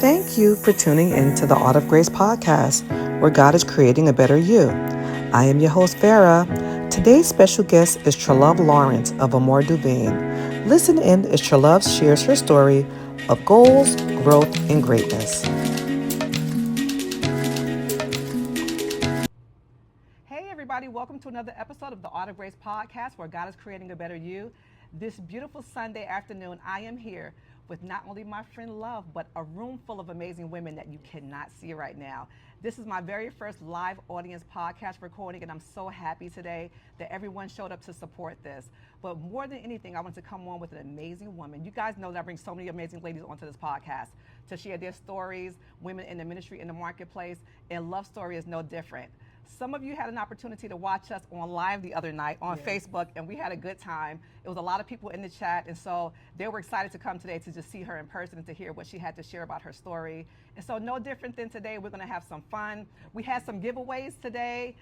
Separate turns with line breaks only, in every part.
Thank you for tuning in to the Art of Grace podcast, where God is creating a better you. I am your host, Farah. Today's special guest is Tralove Lawrence of Amor Duvane. Listen in as Tralove shares her story of goals, growth, and greatness. Hey, everybody, welcome to another episode of the Art of Grace podcast, where God is creating a better you. This beautiful Sunday afternoon, I am here with not only my friend Love, but a room full of amazing women that you cannot see right now. This is my very first live audience podcast recording, and I'm so happy today that everyone showed up to support this. But more than anything, I want to come on with an amazing woman. You guys know that I bring so many amazing ladies onto this podcast to share their stories, women in the ministry, in the marketplace, and Love's story is no different. Some of you had an opportunity to watch us on live the other night on Facebook, and we had a good time. It was a lot of people in the chat, and so they were excited to come today to just see her in person and to hear what she had to share about her story. And so no different than today, we're going to have some fun. We had some giveaways today.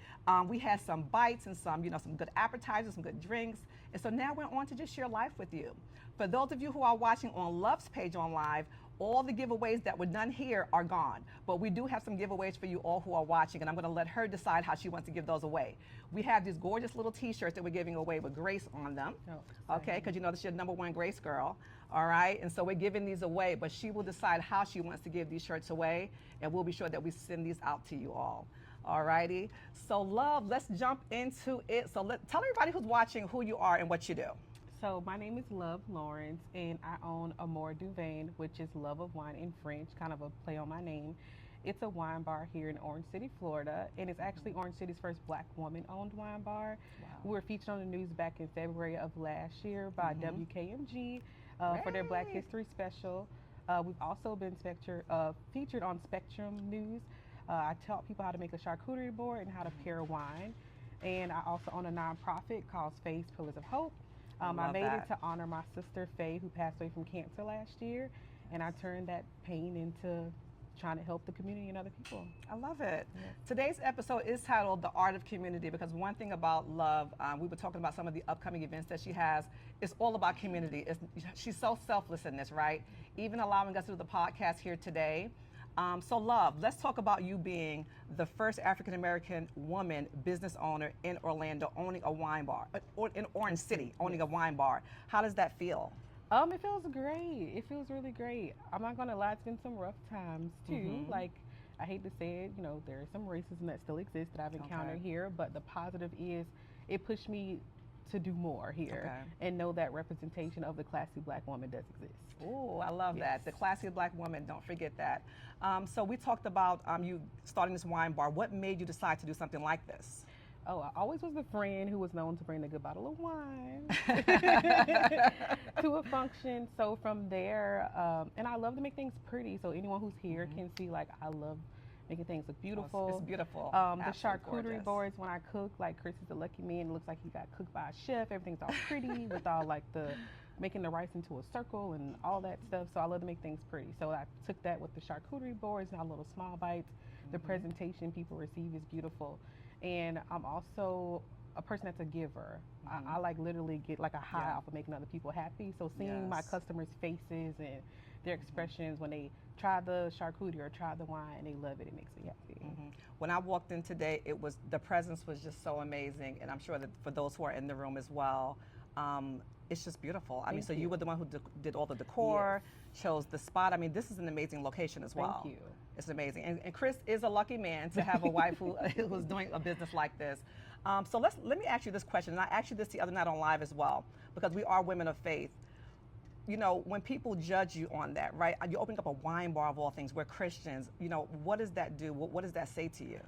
We had some bites and some good appetizers, some good drinks. And so now we're on to just share life with you. For those of you who are watching on Love's page on live, all the giveaways that were done here are gone, but we do have some giveaways for you all who are watching, and I'm going to let her decide how she wants to give those away. We have these gorgeous little t-shirts that we're giving away with Grace on them, okay, because you know this is your number one Grace girl, all right, and so we're giving these away, but she will decide how she wants to give these shirts away, and we'll be sure that we send these out to you all. All righty, so Love, let's jump into it. So tell everybody who's watching who you are and what you do.
So my name is Love Lawrence, and I own Amor Duvane, which is love of wine in French, kind of a play on my name. It's a wine bar here in Orange City, Florida, and it's actually Orange City's first Black woman-owned wine bar.
Wow.
We were featured on the news back in February of last year by WKMG for their Black History special. We've also been featured on Spectrum News. I taught people how to make a charcuterie board and how to pair wine. And I also own a nonprofit called Faith Pillars of Hope. I made it to honor my sister Faye, who passed away from cancer last year, and I turned that pain into trying to help the community and other people.
I love it. Yes. Today's episode is titled The Art of Community, because one thing about Love, we were talking about some of the upcoming events that she has, it's all about community. She's so selfless in this, right? Even allowing us to do the podcast here today. So Love, let's talk about you being the first African-American woman business owner in Orlando owning a wine bar, or in Orange City owning a wine bar. How does that feel?
It feels great. It feels really great. I'm not gonna lie, it's been some rough times too. Like, I hate to say it, there is some racism that still exists that I've encountered here, but the positive is it pushed me to do more here and know that representation of the classy Black woman does exist.
Oh, I love that. The classy Black woman, don't forget that. So we talked about you starting this wine bar. What made you decide to do something like this?
Oh, I always was the friend who was known to bring a good bottle of wine to a function. So from there, and I love to make things pretty. So anyone who's here can see, like, I love making things look beautiful.
It's beautiful.
The charcuterie boards, when I cook, like, Chris is a lucky man. It looks like he got cooked by a chef. Everything's all pretty with all, like, making the rice into a circle and all that stuff. So I love to make things pretty. So I took that with the charcuterie boards and our little small bites. The presentation people receive is beautiful. And I'm also a person that's a giver. I like literally get like a high off of making other people happy. So seeing my customers' faces and their expressions when they try the charcuterie or try the wine and they love it, it makes me happy.
When I walked in today, the presence was just so amazing, and I'm sure that for those who are in the room as well, it's just beautiful. I mean, so you were the one who did all the decor, chose the spot. I mean, this is an amazing location as well.
Thank you.
It's amazing. And Chris is a lucky man to have a wife who's doing a business like this. So let me ask you this question, and I asked you this the other night on live as well, because we are women of faith. When people judge you on that, right? You're opening up a wine bar of all things. We're Christians. What does that do? What does that say to you?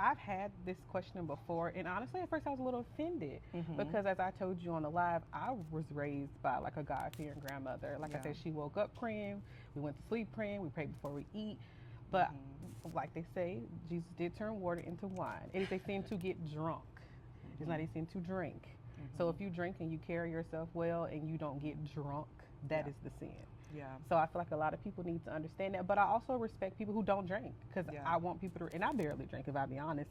I've had this question before, and honestly, at first I was a little offended because, as I told you on the live, I was raised by like a God-fearing grandmother. Like I said, she woke up praying, we went to sleep praying, we prayed before we eat. But like they say, Jesus did turn water into wine. It is a sin to get drunk. It's not a sin to drink. So if you drink and you carry yourself well and you don't get drunk, that is the sin. So I feel like a lot of people need to understand that. But I also respect people who don't drink, because I want people to, and I barely drink, if I be honest.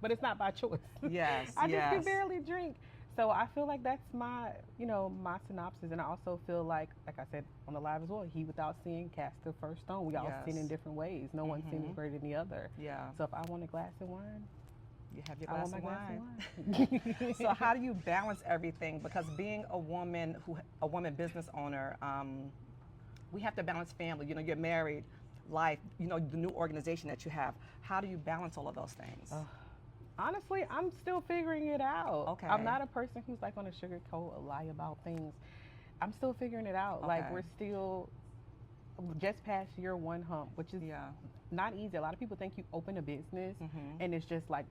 But it's not by choice. I just can barely drink. So I feel like that's my, my synopsis, and I also feel like I said on the live as well, he without sin cast the first stone. We all sin in
Yes.
different ways. No one sin is greater than the other.
Yeah.
So if I want a glass of wine,
You have your
I
glass
want my
of
glass
wine.
of wine.
So how do you balance everything? Because being a woman business owner, we have to balance family. You know, you're married, life. You know, the new organization that you have. How do you balance all of those things?
Honestly, I'm still figuring it out.
Okay.
I'm not a person who's like on a sugarcoat or lie about things. I'm still figuring it out. Like
Okay.
we're still just past year one hump, which is
Yeah.
not easy. A lot of people think you open a business and it's just like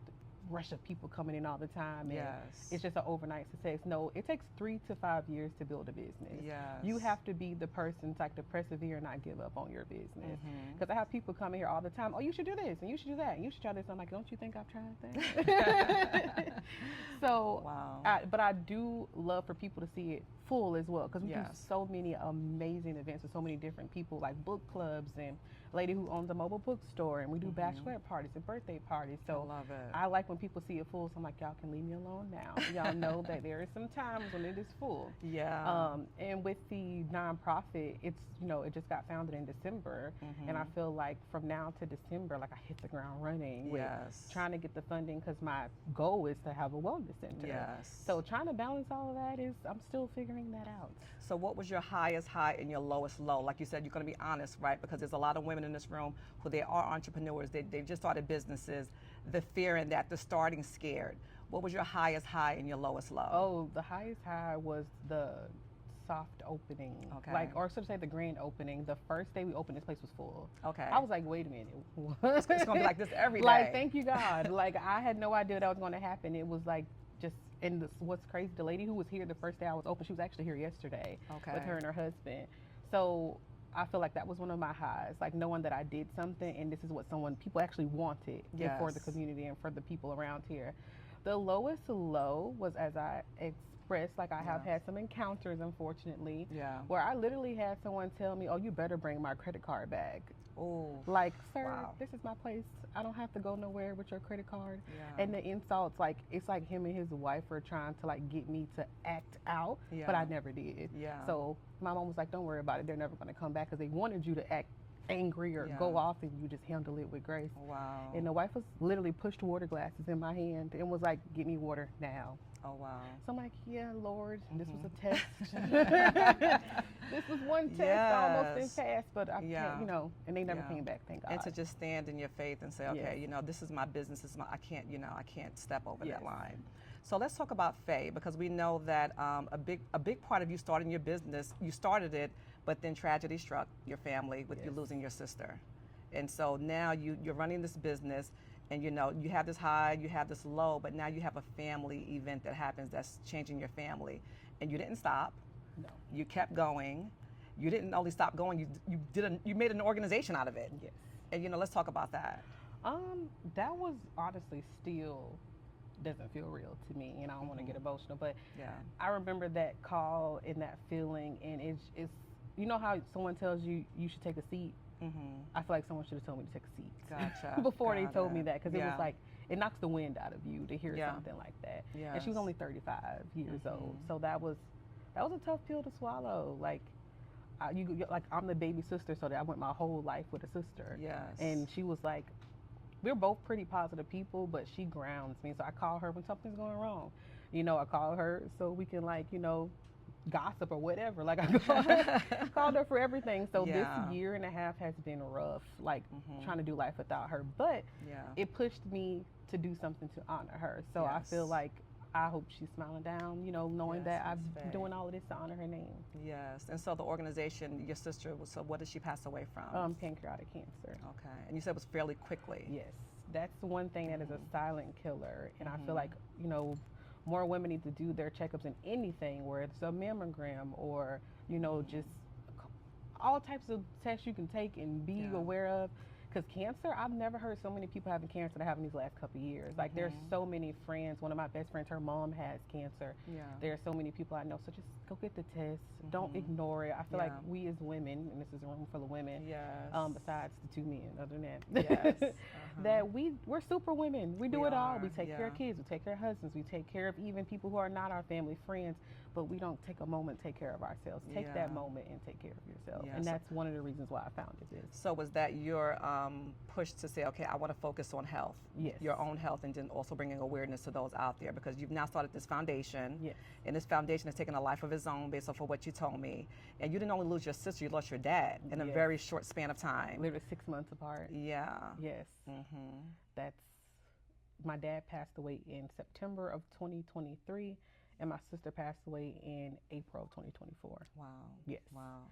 rush of people coming in all the time and
Yes.
it's just an overnight success. No, it takes 3 to 5 years to build a business.
Yes.
You have to be the person to, like, to persevere and not give up on your business. Because I have people coming here all the time, oh, you should do this and you should do that and you should try this. I'm like, don't you think I've tried that? So,
Wow.
but I do love for people to see it full as well, because we do
Yes.
so many amazing events with so many different people, like book clubs and a lady who owns a mobile bookstore, and we do bachelorette parties and birthday parties. So
I love it.
I like when people see it full, so I'm like, y'all can leave me alone now. Y'all know that there are some times when it is full.
Yeah.
And with the nonprofit, it's, it just got founded in December, and I feel like from now to December, like I hit the ground running with
Yes.
trying to get the funding, because my goal is to have a wellness center.
Yes.
So trying to balance all of that I'm still figuring that out.
So what was your highest high and your lowest low? Like you said, you're going to be honest, right? Because there's a lot of women in this room who they are entrepreneurs. They've just started businesses. The fear in that, the starting scared. What was your highest high and your lowest low?
Oh, the highest high was the soft opening.
Okay.
Like, or so to say, the grand opening. The first day we opened, this place was full.
Okay.
I was like, wait a minute.
It's going to be like this every day.
Like, thank you, God. Like, I had no idea that was going to happen. It was like just, and what's crazy, the lady who was here the first day I was open, she was actually here yesterday with her and her husband. So I feel like that was one of my highs, like knowing that I did something and this is what people actually wanted for the community and for the people around here. The lowest low was, as I expressed, like I have had some encounters, unfortunately, where I literally had someone tell me, oh, you better bring my credit card back.
Oh.
Like, sir,
Wow.
this is my place. I don't have to go nowhere with your credit card.
Yeah.
And the insults, like, it's like him and his wife are trying to, like, get me to act out, but I never did.
Yeah.
So my mom was like, don't worry about it. They're never going to come back, because they wanted you to act angry or go off, and you just handle it with grace.
Wow.
And the wife was literally pushed water glasses in my hand and was like, get me water now.
Oh, wow.
So I'm like, yeah, Lord, this was a test. This was one test. I almost didn't pass, but I can't, and they never came back, thank God.
And to just stand in your faith and say, okay, this is my business. I can't step over that line. So let's talk about Faye, because we know that a big part of you starting your business, you started it, but then tragedy struck your family with you losing your sister. And so now you're running this business, and you have this high, you have this low, but now you have a family event that happens that's changing your family. And you didn't stop.
No.
You kept going. You didn't only stop going, you made an organization out of it.
Yes.
And let's talk about that.
That was honestly still doesn't feel real to me, and I don't want to get emotional, but I remember that call and that feeling, and it's how someone tells you should take a seat. I feel like someone should have told me to take a seat.
Gotcha.
Before they told me that, because it was like, it knocks the wind out of you to hear something like that.
Yes.
And she was only 35 years old, so that was a tough pill to swallow. Like, I'm the baby sister, so that I went my whole life with a sister.
Yes.
And she was like, we're both pretty positive people, but she grounds me. So I call her when something's going wrong. I call her so we can, like, gossip or whatever. Like, I called her for everything. So this year and a half has been rough, like trying to do life without her. But it pushed me to do something to honor her. So I feel like I hope she's smiling down, knowing that I'm doing all of this to honor her name.
Yes. And so the organization, your sister, so what did she pass away from?
Pancreatic cancer.
Okay. And you said it was fairly quickly.
Yes. That's the one thing that is a silent killer. And I feel like, more women need to do their checkups in anything, where it's a mammogram or, just all types of tests you can take and be aware of. Because cancer, I've never heard so many people having cancer that having these last couple of years. Like there's so many friends. One of my best friends, her mom has cancer.
Yeah.
There are so many people I know. So just go get the test. Don't ignore it. I feel like we as women, and this is a room full of women,
Yes.
besides the two men, other than that,
Yes.
that we're super women. We do
We
it all.
are,
We take care of
yeah.
kids. We take care of husbands. We take care of even people who are not our family friends. But we don't take a moment to take care of ourselves. Take
Yeah.
that moment and take care of yourself.
Yeah,
And
so-
that's one of the reasons why I founded this.
So was that your push to say, okay, I want to focus on health,
Yes.
your own health, and then also bringing awareness to those out there, because you've now started this foundation,
Yes.
and this foundation has taken a life of its own based off of what you told me. And you didn't only lose your sister, you lost your dad in a
Yes.
very short span of time.
Literally 6 months apart.
Yeah.
Yes. That's my dad passed away in September of 2023, and my sister passed away in April of 2024.
Wow.
Yes.
Wow.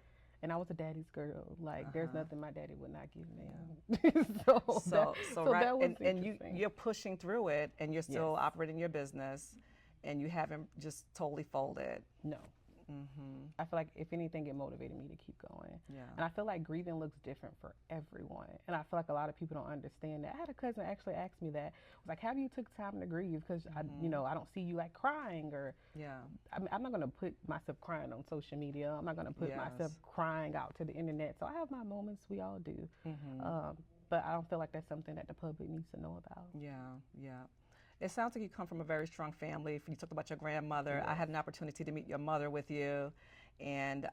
And I was a daddy's girl. Like there's nothing my daddy would not give me.
So right,
that was
and
interesting.
you're pushing through it, and you're still
Yes.
operating your business, and you haven't just totally folded.
No. I feel like if anything, it motivated me to keep going.
Yeah.
And I feel like grieving looks different for everyone. And I feel like a lot of people don't understand that. I had a cousin actually ask me that. Was like, have you took time to grieve? Because I don't see you like crying or.
Yeah.
I mean, I'm not gonna put myself crying on social media. I'm not gonna put
Yes.
myself crying out to the internet. So I have my moments. We all do. But I don't feel like that's something that the public needs to know about.
Yeah, yeah. It sounds like you come from a very strong family. You talked about your grandmother. I had an opportunity to meet your mother with you. And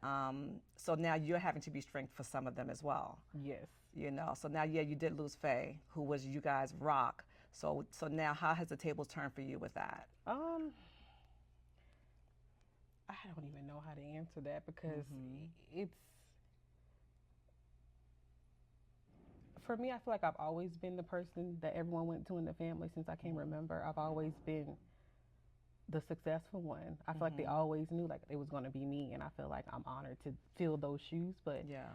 so now you're having to be strength for some of them as well.
Yes.
You know, so now, yeah, you did lose Faye, who was you guys' rock. So now how has the tables turned for you with that?
I don't even know how to answer that because it's, for me, I feel like I've always been the person that everyone went to in the family since I can remember. I've always been the successful one. I feel like they always knew like it was going to be me, and I feel like I'm honored to fill those shoes. But
Yeah.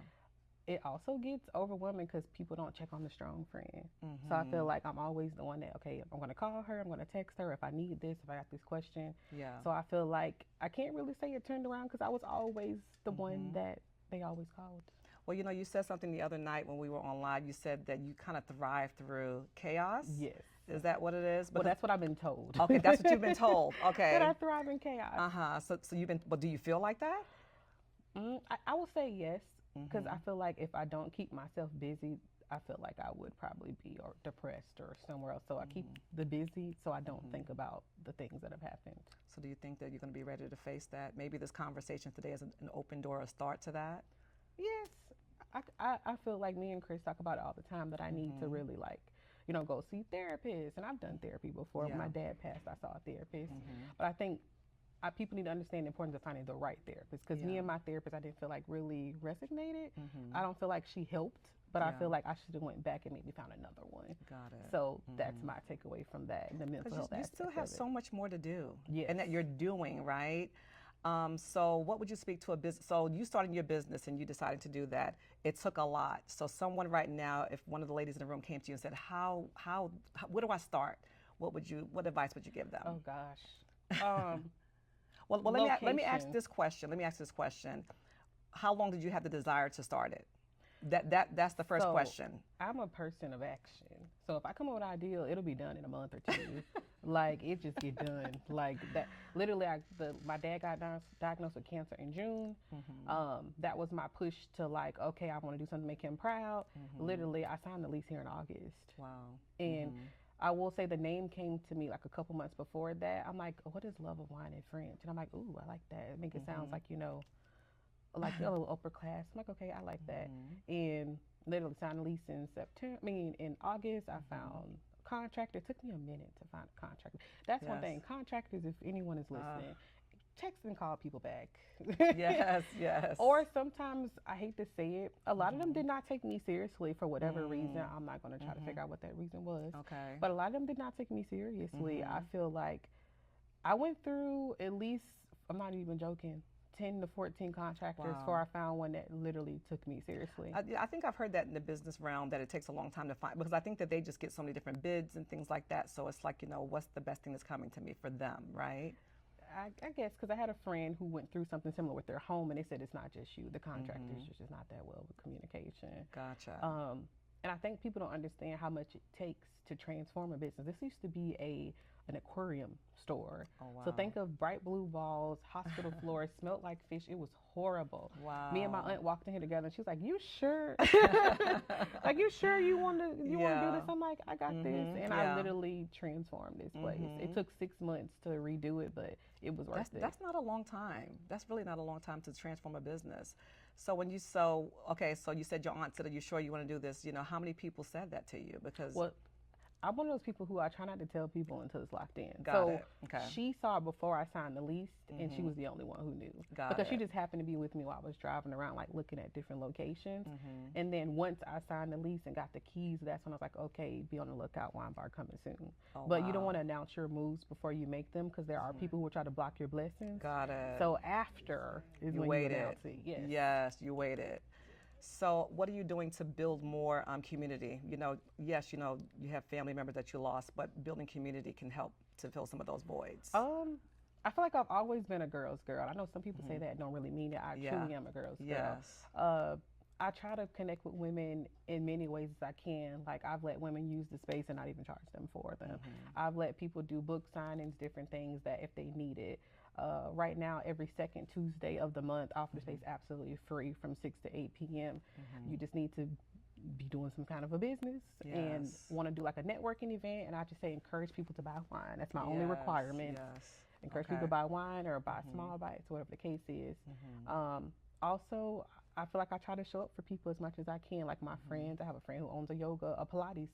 it also gets overwhelming because people don't check on the strong friend. So I feel like I'm always the one that, okay, I'm going to call her, I'm going to text her if I need this, if I got this question.
Yeah.
So I feel like I can't really say it turned around because I was always the one that they always called.
Well, you know, you said something the other night when we were on live. You said that you kind of thrive through chaos.
Yes.
Is that what it is?
Well, that's what I've been told.
Okay, that's what you've been told. Okay.
That I thrive in chaos.
So you've been, but do you feel like that?
I will say yes, because I feel like if I don't keep myself busy, I feel like I would probably be or depressed or somewhere else. So I keep the busy so I don't think about the things that have happened.
So do you think that you're going to be ready to face that? Maybe this conversation today is an open door, a start to that?
Yes. I feel like me and Chris talk about it all the time that I need to really like, go see therapists. And I've done therapy before.
Yeah.
When my dad passed, I saw a therapist. But I think people need to understand the importance of finding the right therapist. Because me and my therapist, I didn't feel like really resonated. I don't feel like she helped, but I feel like I should have went back and maybe found another one.
Got it.
So that's my takeaway from that, the mental health
You
aspect
still have
of it.
so much more to do.
Yes.
And that you're doing, right? So what would you speak to a business? So you started your business and you decided to do that. It took a lot. So someone right now, if one of the ladies in the room came to you and said, how where do I start? What advice would you give them?
Oh gosh.
Well, let me ask
location.
this question. How long did you have the desire to start it? That's the first
So,
question.
I'm a person of action. So if I come up with an idea, it'll be done in a month or two. Like it just get done. Like that. Literally, my dad got diagnosed with cancer in June. That was my push to like, okay, I want to do something to make him proud. Literally, I signed the lease here in August.
Wow.
And I will say the name came to me like a couple months before that. I'm like, what is Love of Wine in French? And I'm like, ooh, I like that. It makes it sounds like, like a little upper class. I'm like, okay, I like that. And literally signed a lease in in August. I found a contractor. It took me a minute to find a contractor. That's one thing. Contractors, if anyone is listening, text and call people back.
Yes, yes.
Or sometimes, I hate to say it, a lot of them did not take me seriously for whatever reason. I'm not going to try to figure out what that reason was.
Okay.
But a lot of them did not take me seriously. I feel like I went through at least, I'm not even joking, 10 to 14 contractors before I found one that literally took me seriously.
I think I've heard that in the business realm that it takes a long time to find, because I think that they just get so many different bids and things like that. So it's like, what's the best thing that's coming to me for them, right?
I guess because I had a friend who went through something similar with their home, and they said it's not just you. The contractor's just not that well with communication.
Gotcha.
And I think people don't understand how much it takes to transform a business. This used to be an aquarium store.
Oh, wow.
So think of bright blue walls, hospital floors, smelled like fish. It was horrible.
Wow.
Me and my aunt walked in here together and she was like, "You sure? Like, you sure you want to do this?" I'm like, "I got this." And I literally transformed this place. It took 6 months to redo it, but it was worth it.
That's not a long time. That's really not a long time to transform a business. So when you okay, so you said your aunt said, "Are you sure you want to do this?" You know, how many people said that to you? Because
well, I'm one of those people who I try not to tell people until it's locked in.
Got it. Okay.
She saw it before I signed the lease, and she was the only one who knew. Because she just happened to be with me while I was driving around, like looking at different locations. And then once I signed the lease and got the keys, that's when I was like, okay, be on the lookout, wine bar coming soon.
Oh,
but
wow.
you don't want to announce your moves before you make them, because there are people who will try to block your blessings.
Got it.
So after is
you
when
waited.
you announce it. Yes.
Yes, you waited. So what are you doing to build more community? You know, yes, you have family members that you lost, but building community can help to fill some of those voids.
I feel like I've always been a girl's girl. I know some people say that and don't really mean it. I truly am a girl's girl.
Yes.
I try to connect with women in many ways as I can. Like, I've let women use the space and not even charge them for them. I've let people do book signings, different things that if they need it. Right now, every second Tuesday of the month, I offer the space absolutely free from 6 to 8 p.m. You just need to be doing some kind of a business and want to do like a networking event. And I just say encourage people to buy wine. That's my only requirement. Encourage people to buy wine or buy small bites, whatever the case is. Also, I feel like I try to show up for people as much as I can. Like my friends, I have a friend who owns a Pilates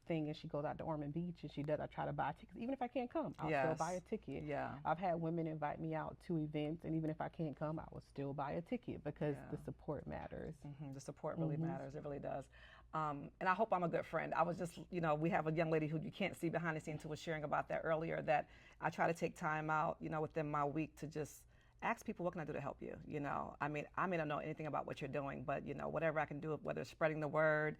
thing, and she goes out to Ormond Beach and she does. I try to buy tickets, even if I can't come. I'll still buy a ticket. I've had women invite me out to events, and even if I can't come, I will still buy a ticket because the support matters.
The support really matters. It really does. And I hope I'm a good friend. I was just, we have a young lady who you can't see behind the scenes who was sharing about that earlier, that I try to take time out, within my week to just ask people, what can I do to help you? I mean, I may not know anything about what you're doing, but, whatever I can do, whether it's spreading the word,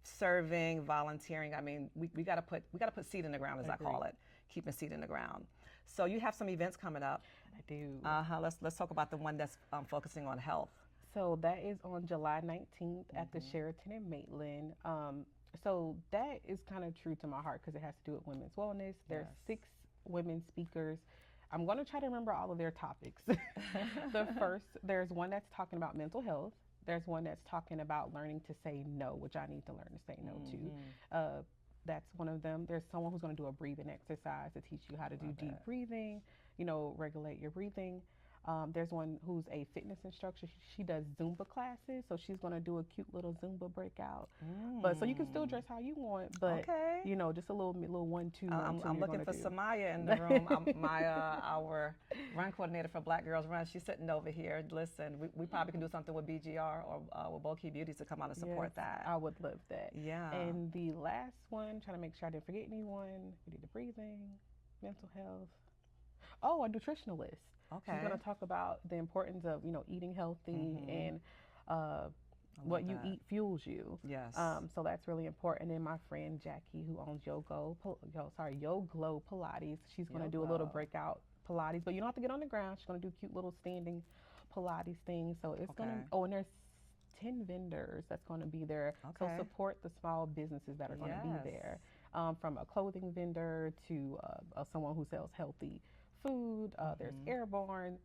serving, volunteering. I mean, we got to put seed in the ground, as I call it, keeping seed in the ground. So you have some events coming up.
I do.
Let's talk about the one that's focusing on health.
So that is on July 19th at the Sheraton in Maitland. So that is kind of true to my heart because it has to do with women's wellness. There's 6 women speakers. I'm going to try to remember all of their topics. There's one that's talking about mental health. There's one that's talking about learning to say no, which I need to learn to say no to. That's one of them. There's someone who's going to do a breathing exercise to teach you how to do deep breathing, regulate your breathing. There's one who's a fitness instructor. She does Zumba classes, so she's going to do a cute little Zumba breakout. But so you can still dress how you want, but just a little 1-2.
I'm looking for Samaya in the room. Our run coordinator for Black Girls Run. She's sitting over here. Listen, we probably can do something with BGR or with Bold Key Beauties to come out and support that.
I would love that.
Yeah.
And the last one, trying to make sure I didn't forget anyone. We did the breathing, mental health. Oh, a nutritionalist.
Okay.
She's going to talk about the importance of, eating healthy and what you eat fuels you.
Yes.
So that's really important. And then my friend Jackie, who owns Yoglo Pilates, she's going to do a little breakout Pilates, but you don't have to get on the ground. She's going to do cute little standing Pilates things. So it's going to, and there's 10 vendors that's going to be there. So support the small businesses that are going to be there. From a clothing vendor to someone who sells healthy food. There's Airborne.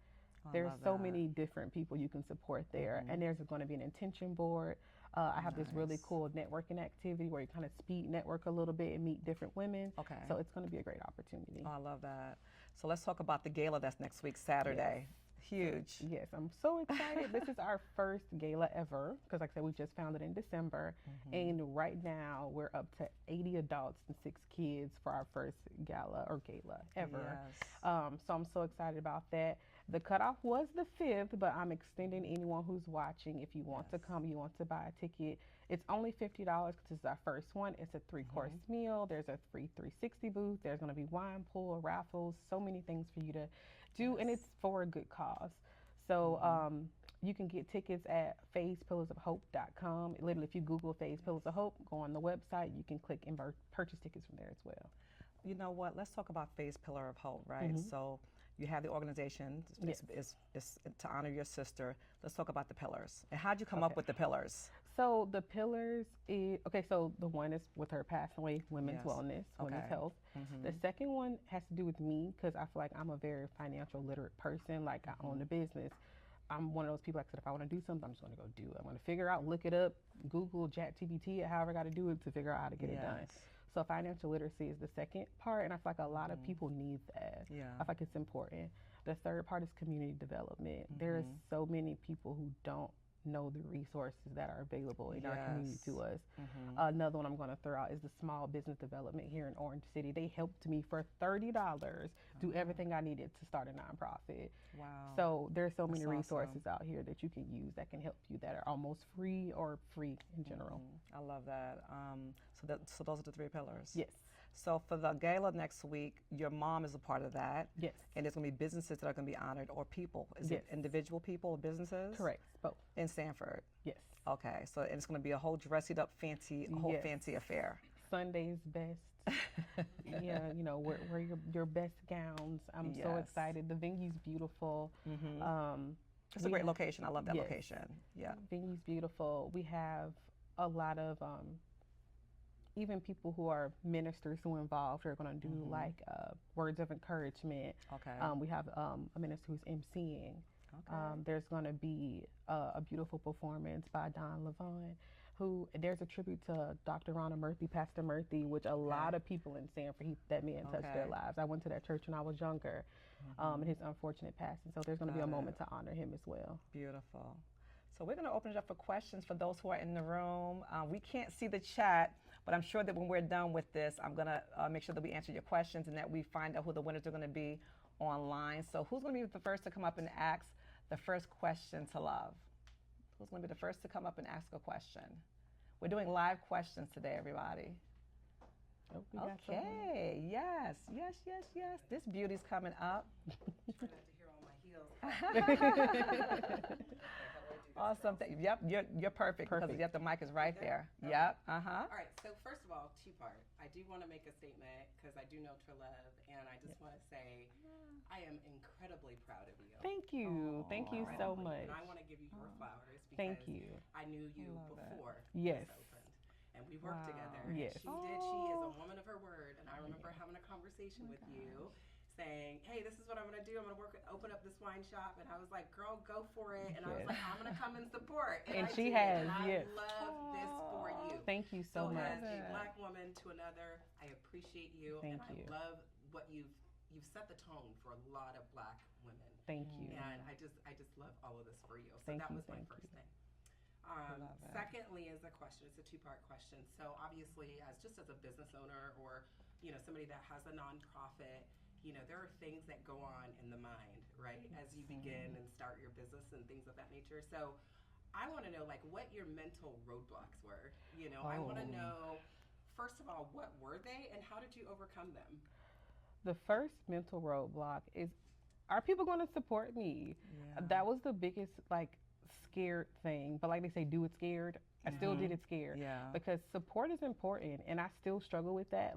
There's so many different people you can support there. And there's going to be an intention board. I have this really cool networking activity where you kind of speed network a little bit and meet different women. So it's going to be a great opportunity.
Oh, I love that. So let's talk about the gala that's next week, Saturday. Huge.
Yes, I'm so excited. This is our first gala ever because, like I said, we just found it in December. And right now we're up to 80 adults and 6 kids for our first gala ever. So I'm so excited about that. The cutoff was the 5th, but I'm extending anyone who's watching. If you want to come, you want to buy a ticket, it's only $50 because it's our first one. It's a 3-course meal. There's a free 360 booth. There's going to be wine pool, raffles, so many things for you to do, and it's for a good cause. So you can get tickets at phasepillorsofhope.com. Literally, if you Google Phase Pillars of Hope, go on the website, you can click and purchase tickets from there as well.
You know what? Let's talk about Phase Pillar of Hope, right? So you have the organization. It's to honor your sister. Let's talk about the pillars. And how'd you come up with the pillars?
So the pillars is okay. So the one is with her passing away, women's
Yes.
wellness, women's
Okay.
health. The second one has to do with me because I feel like I'm a very financial literate person. Like I own a business. I'm one of those people like said if I want to do something, I'm just going to go do it. I'm going to figure out, look it up, Google, ChatGPT, however I got to do it to figure out how to get it done.
Yes.
So financial literacy is the second part, and I feel like a lot of people need that.
Yeah.
I feel like it's important. The third part is community development. There's so many people who don't know the resources that are available in our community to us. Another one I'm going to throw out is the small business development here in Orange City. They helped me for $30 do everything I needed to start a nonprofit.
Wow.
So there's so
That's
many resources
awesome.
out here that you can use that can help you that are almost free or free in general.
I love that. So those are the three pillars.
Yes.
So for the gala next week, your mom is a part of that.
Yes.
And there's going to be businesses that are going to be honored or people. Is it individual people or businesses?
Correct. Both.
In Sanford.
Yes.
Okay. So and it's going to be a whole dressed up fancy, fancy affair.
Sunday's best. Yeah, you know, wear your best gowns. I'm so excited. The venue's beautiful.
It's a great location. I love that location. Yeah.
Venue's beautiful. We have a lot of even people who are ministers who are involved are going to do like words of encouragement.
Okay.
We have a minister who's emceeing.
Okay.
There's going to be a beautiful performance by Don Levon, who there's a tribute to Dr. Ronald Murphy, Pastor Murphy, which a lot of people in Sanford, that man touched their lives. I went to that church when I was younger, and his unfortunate passing. So there's going to be a moment to honor him as well.
Beautiful. So we're going to open it up for questions for those who are in the room. We can't see the chat, but I'm sure that when we're done with this, I'm going to make sure that we answer your questions and that we find out who the winners are going to be online. So who's going to be the first to come up and ask the first question to Love? Who's going to be the first to come up and ask a question? We're doing live questions today, everybody.
Oh,
okay. Yes. This beauty's coming up.
Try not to hear all my heels.
Awesome. Yep, you're perfect because the mic is right there.
Okay.
Yep.
All right. So first of all, two-part. I do want to make a statement because I do know Tralove, and I just want to say I am incredibly proud of you.
Thank you. Thank you so much.
And I want to give you your flowers because
Thank you.
I knew you before
Yes.
this opened. And we worked together.
Yes.
And she is a woman of her word. And I remember having a conversation with you saying, hey, this is what I'm going to do. I'm going to open up this wine shop. And I was like, girl, go for it. And I was like, I'm going to come and support.
And
I
she
did.
has,
and
yes.
I love this for you.
Thank you so much.
As a black woman to another, I appreciate you.
Thank
and
you.
I love what you've set the tone for a lot of black women.
Thank you.
And I just love all of this for you. So
Thank
that
you,
was my
thank
first
you.
thing.
love it.
Secondly is a question. It's a two-part question. So obviously, as a business owner or somebody that has a nonprofit, there are things that go on in the mind, right? As you begin and start your business and things of that nature. So I want to know like what your mental roadblocks were. I want to know first of all what were they and how did you overcome them?
The first mental roadblock is, are people going to support me?
Yeah.
That was the biggest scared thing. But like they say, do it scared. I still did it scared.
Yeah.
Because support is important, and I still struggle with that.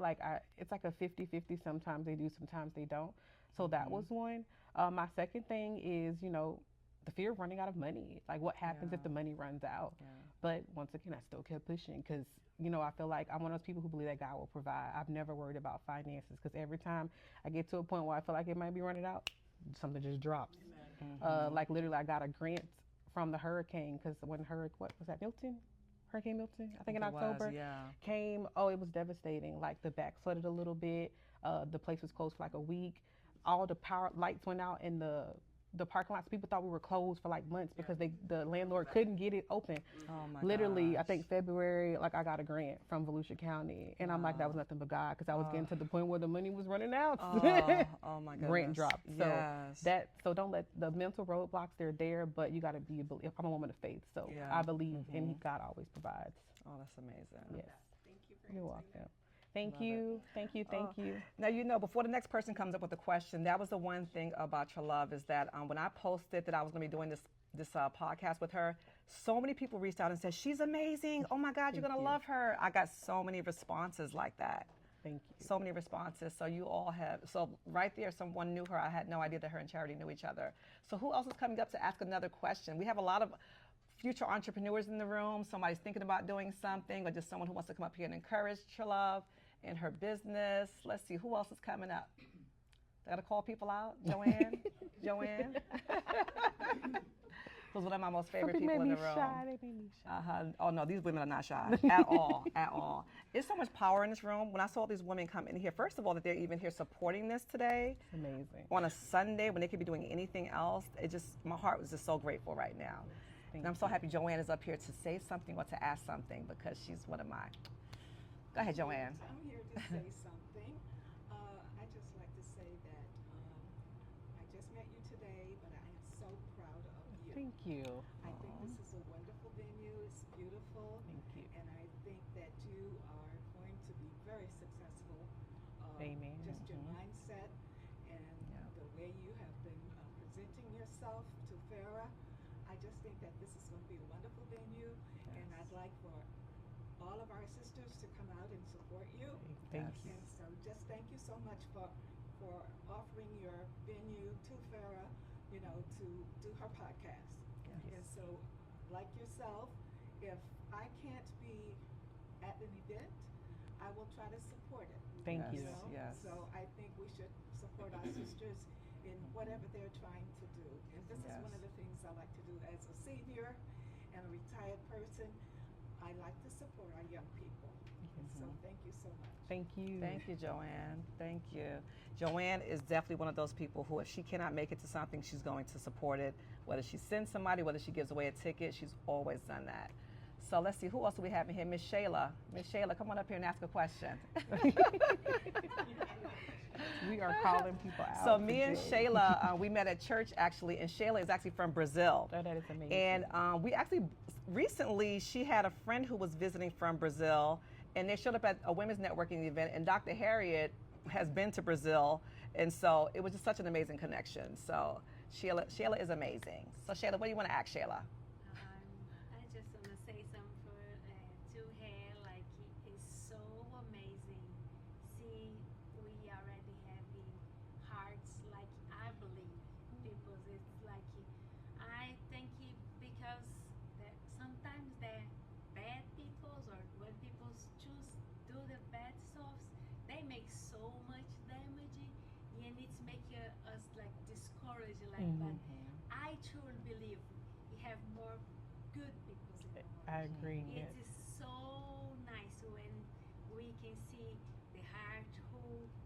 It's like a 50-50. Sometimes they do, sometimes they don't. So that was one. My second thing is, the fear of running out of money. Like what happens if the money runs out?
Yeah.
But once again, I still kept pushing because, I feel like I'm one of those people who believe that God will provide. I've never worried about finances because every time I get to a point where I feel like it might be running out, something just drops. Like literally I got a grant from the hurricane because when what was that, Milton? Hurricane Milton, I think in October, came. Oh, it was devastating. Like the back flooded a little bit. The place was closed for like a week. All the power lights went out in the parking lots. People thought we were closed for like months because the landlord couldn't get it open.
Oh my
Literally,
gosh.
I think February, I got a grant from Volusia County, and I'm like, that was nothing but God because I was getting to the point where the money was running out.
Oh my goodness.
Grant dropped. So
yes.
so don't let the mental roadblocks, they're there, but you got to be I'm a woman of faith, so I believe, and God always provides.
Oh, that's amazing.
Yes.
Thank you for
You're
answering.
welcome. Thank you. Thank you. Thank you.
Now, before the next person comes up with a question, that was the one thing about Tralove is that when I posted that I was going to be doing this podcast with her, so many people reached out and said, she's amazing. Oh my God, you're going to love her. I got so many responses like that.
Thank you.
So many responses. So you all have, so right there, someone knew her. I had no idea that her and Charity knew each other. So who else is coming up to ask another question? We have a lot of future entrepreneurs in the room, somebody's thinking about doing something, or just someone who wants to come up here and encourage Tralove in her business. Let's see, who else is coming up? I gotta call people out. Joanne? Joanne? Who's one of my most favorite people in the room.
They made me shy.
Oh no, these women are not shy at all, at all. There's so much power in this room. When I saw these women come in here, first of all, that they're even here supporting this today.
It's amazing.
On a Sunday when they could be doing anything else, my heart was just so grateful right now. And I'm so happy Joanne is up here to say something or to ask something, because she's one of my. Go ahead, Joanne.
I'm here to say something. I just like to say that I just met you today, but I am so proud of you.
Thank you.
I think this is a wonderful venue. It's beautiful.
Thank you.
And I think that you are going to be very successful.
Amen.
Just your mindset and the way you have been presenting yourself to Farah. I just think that this is going to be a wonderful venue.
Yes.
And I'd like for all of our sisters to come out and support you.
Thank you.
And so just thank you so much for offering your venue to Farah, to do her podcast.
Yes.
And so, like yourself, if I can't be at an event, I will try to support it.
Thank
Yes.
you.
Yes.
So I think we should support our sisters in whatever they're trying to do. And this is one of the things I like to do as a senior and a retired person. I like to support our young people. So thank you so much.
Thank you.
Thank you, Joanne. Thank you. Joanne is definitely one of those people who, if she cannot make it to something, she's going to support it. Whether she sends somebody, whether she gives away a ticket, she's always done that. So let's see, who else do we have in here? Miss Shayla. Miss Shayla, come on up here and ask a question.
We are calling people out.
So me and Shayla, we met at church actually, and Shayla is actually from Brazil.
Oh, that is amazing.
And we actually, recently, she had a friend who was visiting from Brazil, and they showed up at a women's networking event, and Dr. Harriet has been to Brazil, and so it was just such an amazing connection. So Shayla is amazing. So Shayla, what do you want to ask Shayla?
I just want to say something to her, like it is so amazing. See, we already having hearts, like I believe people. It's like I think because that sometimes they're bad people, or when people choose do the bad stuff, they make so much damage, and it's make us like discouraged, like. But I truly believe we have more good people in the world.
I agree.
It
Yes.
is so nice when we can see the heart who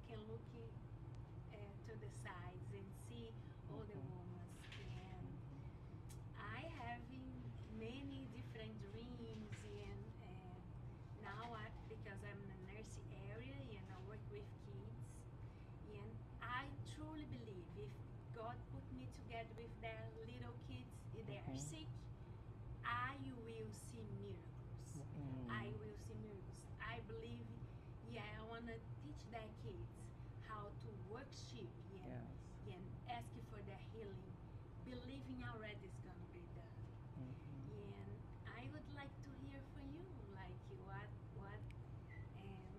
can look to the sides and see all the women. And I having many different dreams, and now because I'm in the nursing area and I work with kids, and I truly believe if God put me together with their little kids, if they are sick, I will see miracles. I will see miracles. I believe, I want to teach their kids how to worship and ask for their healing, believing already it's going to be done. And I would like to hear from you, like and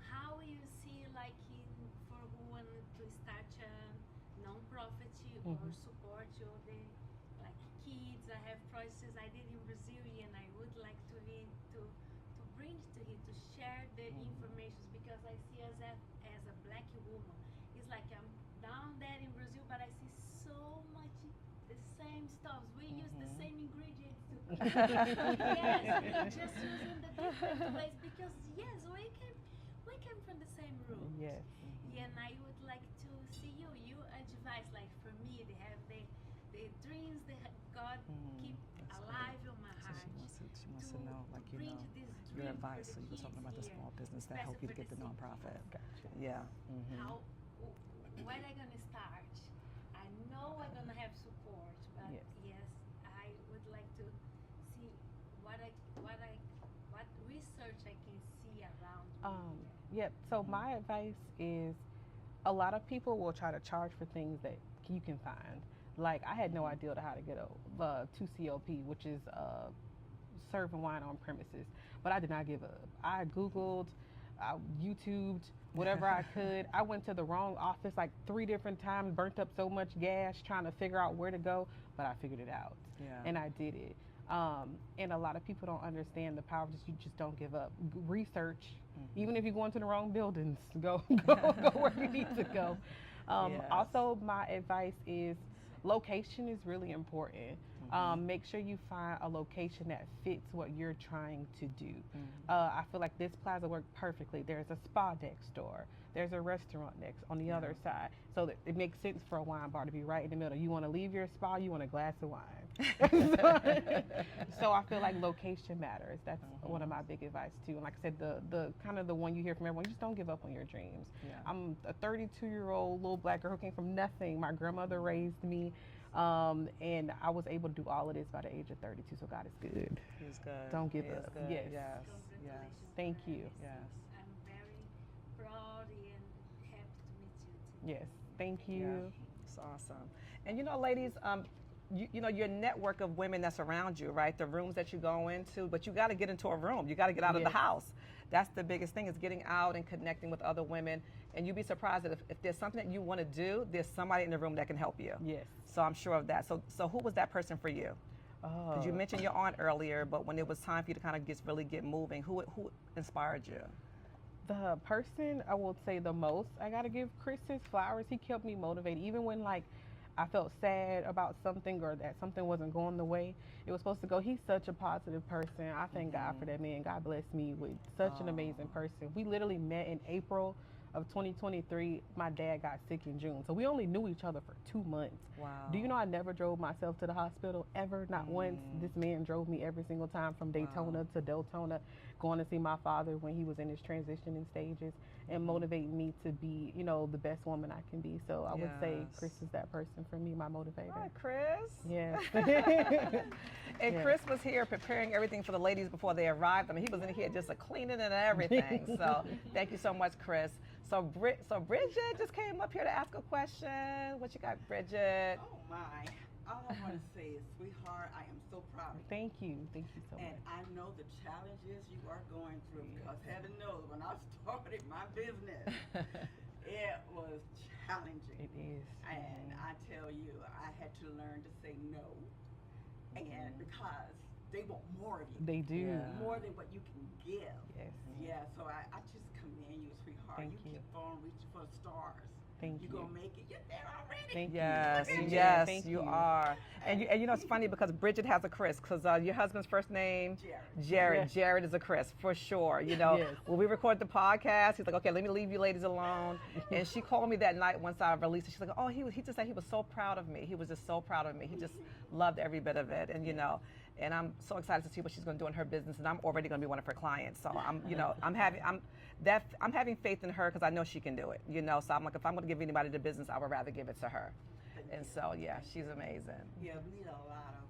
how you see, like for who want to start a non-profit or support the like kids. I have processes I did in Brazil, and I would like to bring to him to share the information, because I see as a black woman, it's like I'm down there in Brazil, but I see so much the same stuff. We use the same ingredients to cook. Yes, we're just using the different ways, because yes, we came from the same root.
Yes.
And I would like to see you advise, like for me, they have the dreams that God keep alive in my heart.
She wants to know, like,
bring this
your
dream
advice.
for
So you were talking about the
kids
small
here,
business that help you to get the
especially for
nonprofit.
Gotcha.
Yeah.
How, when I gonna start? I know I'm gonna have support, but
Yes.
I would like to see what research I can see around me.
Yep. So my advice is, a lot of people will try to charge for things that you can find. Like, I had no idea how to get a 2COP, which is serving wine on premises, but I did not give up. I Googled I YouTubed whatever I could. I went to the wrong office like 3 different times, burnt up so much gas trying to figure out where to go, but I figured it out.
Yeah.
And I did it. And a lot of people don't understand the power of you just don't give up. Research, even if you're going to the wrong buildings, go where you need to go.
Yes.
Also, my advice is location is really important. Make sure you find a location that fits what you're trying to do. I feel like this plaza worked perfectly. There's a spa next door. There's a restaurant next on the other side. So that it makes sense for a wine bar to be right in the middle. You want to leave your spa, you want a glass of wine. So I feel like location matters. That's one of my big advice too. And like I said, the kind of the one you hear from everyone, just don't give up on your dreams.
Yeah.
I'm a 32-year-old little black girl who came from nothing. My grandmother raised me. And I was able to do all of this by the age of 32, so God is good.
He's good.
Don't give
He is
up.
good.
Yes.
Yes.
Congratulations.
Thank you.
Yes.
I'm very proud and happy to meet you today.
Yes, thank you.
Yeah. It's awesome. And you know, ladies, you know, your network of women that's around you, right? The rooms that you go into, but you got to get into a room. You got to get out of the house. That's the biggest thing, is getting out and connecting with other women. And you'd be surprised that if there's something that you want to do, there's somebody in the room that can help you.
Yes.
So I'm sure of that. So who was that person for you? Because you mentioned your aunt earlier, but when it was time for you to kind of really get moving, who inspired you?
The person I will say the most, I gotta give Chris his flowers. He kept me motivated, even when like I felt sad about something or that something wasn't going the way it was supposed to go. He's such a positive person. I thank God for that man. God bless me with such an amazing person. We literally met in April of 2023. My dad got sick in June, so we only knew each other for 2 months.
Wow.
Do you know I never drove myself to the hospital ever? Not once. This man drove me every single time from Daytona to Deltona, going to see my father when he was in his transitioning stages, and motivate me to be, you know, the best woman I can be. So I would say Chris is that person for me, my motivator.
Hi, Chris.
Yes.
And Chris was here preparing everything for the ladies before they arrived. I mean, he was in here just cleaning and everything. So thank you so much, Chris. So Bridget just came up here to ask a question. What you got, Bridget?
Oh my. All I want to say is, sweetheart, I am so proud of you.
Thank you so
And
much.
I know the challenges you are going through, because heaven knows when I started my business, it was challenging.
It is.
And I tell you, I had to learn to say no. And because they want more of you.
They do.
Yeah.
More than what you can give.
Yes.
Yeah, so I just commend you, sweetheart.
Thank
you
you.
keep on reaching for the stars.
Thank
You're
you.
going to make it. You're there already.
Thank
Yes,
you.
yes,
Thank
you are. And you know, it's funny because Bridget has a Chris, because your husband's first name, Jared.
Yes.
Jared is a Chris, for sure. You know,
Yes.
when we record the podcast, he's like, okay, let me leave you ladies alone. And she called me that night once I released it. She's like, oh, he just said he was so proud of me. He was just so proud of me. He just loved every bit of it. And, you know, and I'm so excited to see what she's going to do in her business. And I'm already going to be one of her clients. So I'm, you know, I'm having faith in her because I know she can do it. You know, so I'm like, if I'm going to give anybody the business, I would rather give it to her. And so, yeah, she's amazing.
Yeah, we need a lot of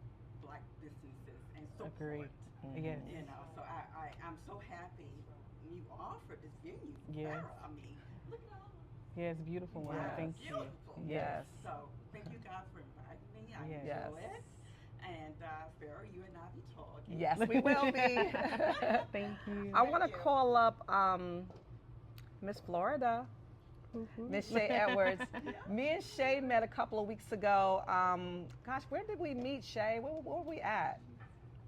black businesses and support.
Agreed. Yes.
You know, so I'm so happy you offered this venue.
Yes.
Farrah, I mean, look at all.
Yeah, it's beautiful. Wow.
Yes.
Thank you.
Beautiful.
Yes.
So thank you guys for inviting me. I
Yes.
enjoy
Yes.
it. And Farrah, you and I be talking.
Yes, we will be.
Thank you.
I want to
Thank you.
call up Miss Florida, Miss Shay Edwards. Me and Shay met a couple of weeks ago. Gosh, where did we meet, Shay? Where were we at?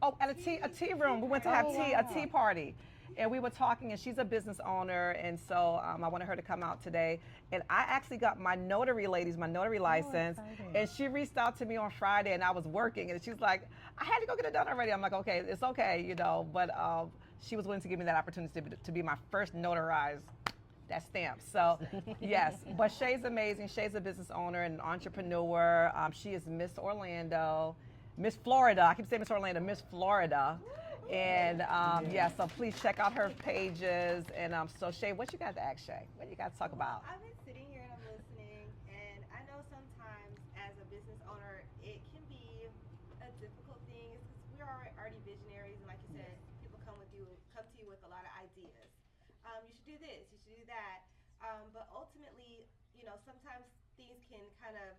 Oh, at a tea room. We went to have a tea party. And we were talking, and she's a business owner, and so I wanted her to come out today. And I actually got my notary license,
exciting.
and she reached out to me on Friday, and I was working, and she's like, I had to go get it done already. I'm like, okay, it's okay, you know, but she was willing to give me that opportunity to be my first notarized, that stamp. So yes, but Shay's amazing. Shay's a business owner and an entrepreneur. She is Miss Florida. I keep saying Miss Orlando, Miss Florida. And yeah, so please check out her pages. And so Shay, what you got to ask Shay? What you got to talk about?
I've been sitting here and I'm listening, and I know sometimes as a business owner, it can be a difficult thing because we're already visionaries, and like you said, people come to you with a lot of ideas. You should do this, you should do that, but ultimately, you know, sometimes things can kind of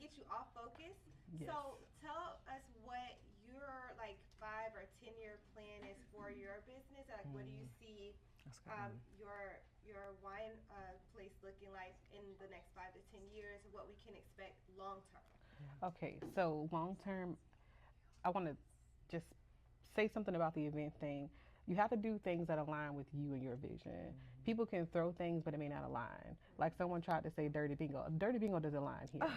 get you off focus.
Yes.
So tell us what your like 5 or 10 year plan is for your business. Like, what do you see
That's good.
Your wine place looking like in the next 5 to 10 years? What we can expect long term?
Okay, so long term, I want to just say something about the event thing. You have to do things that align with you and your vision. People can throw things, but it may not align. Like someone tried to say dirty bingo. Dirty bingo doesn't align here.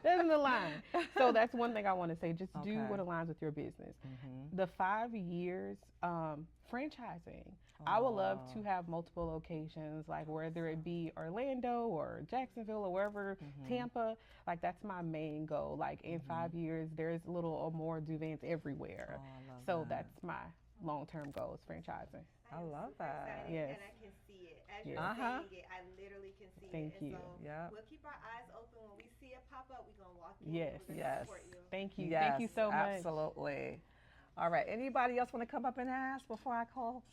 Doesn't align. So that's one thing I want to say. Just do
Okay.
what aligns with your business.
Mm-hmm.
The 5 years, franchising. I would love to have multiple locations, like whether it be Orlando or Jacksonville or wherever, Tampa. Like that's my main goal. Like in 5 years, there's little or more Duvans everywhere.
Oh, I love
So
that.
that's my long-term goal is franchising.
I
am
love
super
that.
excited,
Yes.
and I can see it. As
Yes.
you're
Uh-huh.
saying it, I literally can see
Thank
it.
you.
And so
Yep.
we'll keep our eyes open. When we see it pop up, we're going to walk in.
Yes.
We're going to
Yes.
support you.
Thank you.
Yes,
Thank you so much.
absolutely. All right. Anybody else want to come up and ask before I call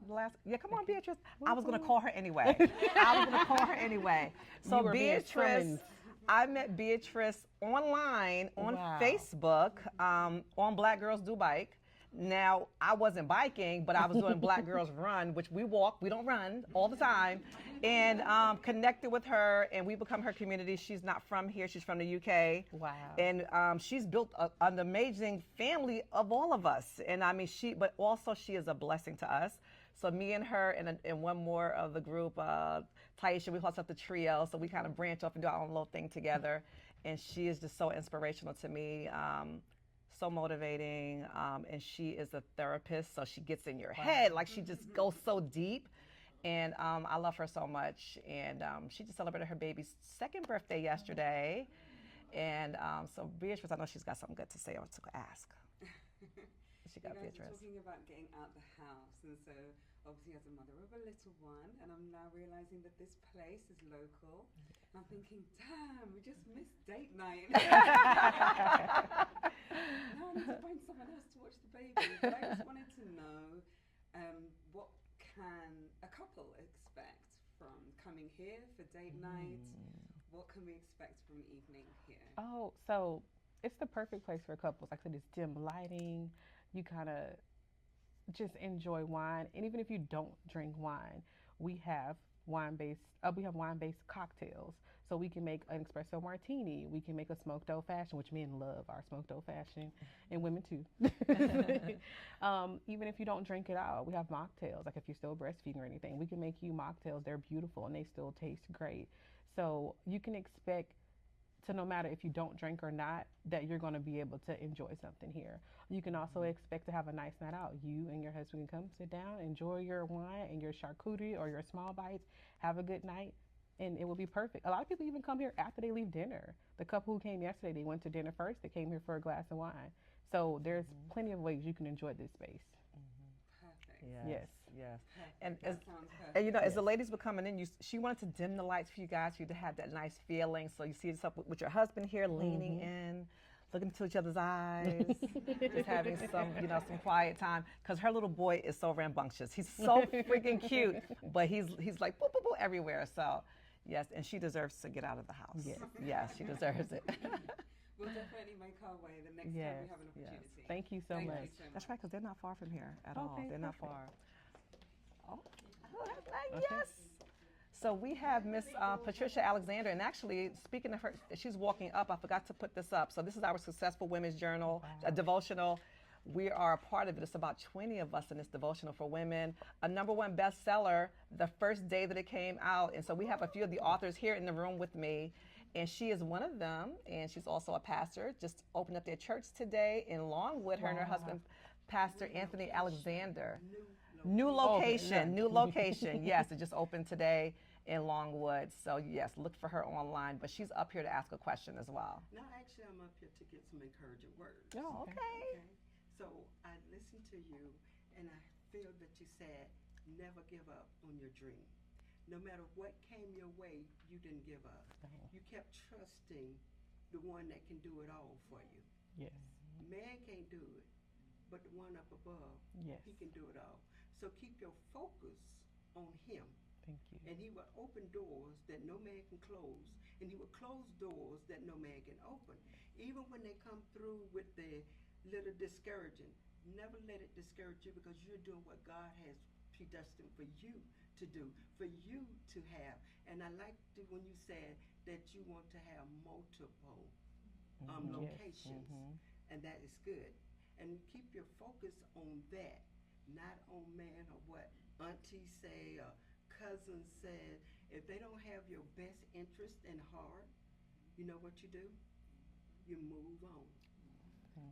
the last? Yeah, come on, Beatrice. I was going to call her anyway. I was going to call her anyway. So
You were being
Beatrice,
summoned.
I met Beatrice online on
Wow.
Facebook on Black Girls Do Bike. Now, I wasn't biking, but I was doing Black Girls Run, which we walk, we don't run all the time, and connected with her, and we become her community. She's not from here, she's from the UK.
Wow.
And she's built an amazing family of all of us. And I mean, but also she is a blessing to us. So me and her and one more of the group, Taisha, we call ourselves the trio. So we kind of branch off and do our own little thing together. And she is just so inspirational to me. So motivating, and she is a therapist, so she gets in your head, like she just goes so deep, and I love her so much. And she just celebrated her baby's second birthday yesterday, and so Beatrice, I know she's got something good to say. I want to ask. She got
You guys
Beatrice.
were talking about getting out the house, and so obviously as a mother of a little one, and I'm now realizing that this place is local. I'm thinking, damn, we just missed date night. Now I need to find someone else to watch the baby. But I just wanted to know what can a couple expect from coming here for date night? What can we expect from evening here?
Oh, so it's the perfect place for couples. Like I said, it's dim lighting. You kind of just enjoy wine, and even if you don't drink wine, we have wine-based cocktails. So we can make an espresso martini. We can make a smoked old fashioned, which men love our smoked old fashioned, and women too. Even if you don't drink it out, we have mocktails. Like if you're still breastfeeding or anything, we can make you mocktails. They're beautiful and they still taste great. So you can expect to, no matter if you don't drink or not, that you're going to be able to enjoy something here. You can also expect to have a nice night out. You and your husband can come sit down, enjoy your wine and your charcuterie or your small bites, have a good night, and it will be perfect. A lot of people even come here after they leave dinner. The couple who came yesterday, they went to dinner first, they came here for a glass of wine. So there's plenty of ways you can enjoy this space.
Perfect.
Yes.
Yes.
Perfect.
And
That
as,
sounds perfect.
and you know, as the ladies were coming in, she wanted to dim the lights for you guys, for you to have that nice feeling. So you see yourself with your husband here, leaning in, looking into each other's eyes, just having some quiet time. Because her little boy is so rambunctious. He's so freaking cute, but he's like boo boo boo everywhere. So yes, and she deserves to get out of the house.
Yes.
Yes, she deserves it.
We'll definitely make our way the next time
Yes,
we have an
yes.
opportunity.
Thank you so
Thank
much.
you so
That's
much.
right, because they're not far from here at all.
Okay,
They're not
perfect.
far. Oh, yes. So we have Miss Patricia Alexander, and actually, speaking of her, she's walking up. I forgot to put this up. So this is our Successful Women's Journal, a devotional. We are a part of it. It's about 20 of us in this devotional for women. A #1 bestseller the first day that it came out. And so we have a few of the authors here in the room with me. And she is one of them. And she's also a pastor. Just opened up their church today in Longwood. Her and her husband, Pastor Anthony Alexander. New location. Yes, it just opened today in Longwood. So yes, look for her online. But she's up here to ask a question as well.
No, actually, I'm up here to get some encouraging words.
Oh, okay.
So I listened to you, and I feel that you said, never give up on your dream. No matter what came your way, you didn't give up. You kept trusting the one that can do it all for you.
Yes.
Man can't do it, but the one up above,
Yes.
he can do it all. So keep your focus on him.
Thank you.
And he will open doors that no man can close. And he will close doors that no man can open. Even when they come through with the little discouraging, never let it discourage you, because you're doing what God has predestined for you to do, for you to have. And I like when you said that you want to have multiple locations, and that is good. And keep your focus on that, not on man or what auntie say or cousin said. If they don't have your best interest in heart, you know what you do? You move on.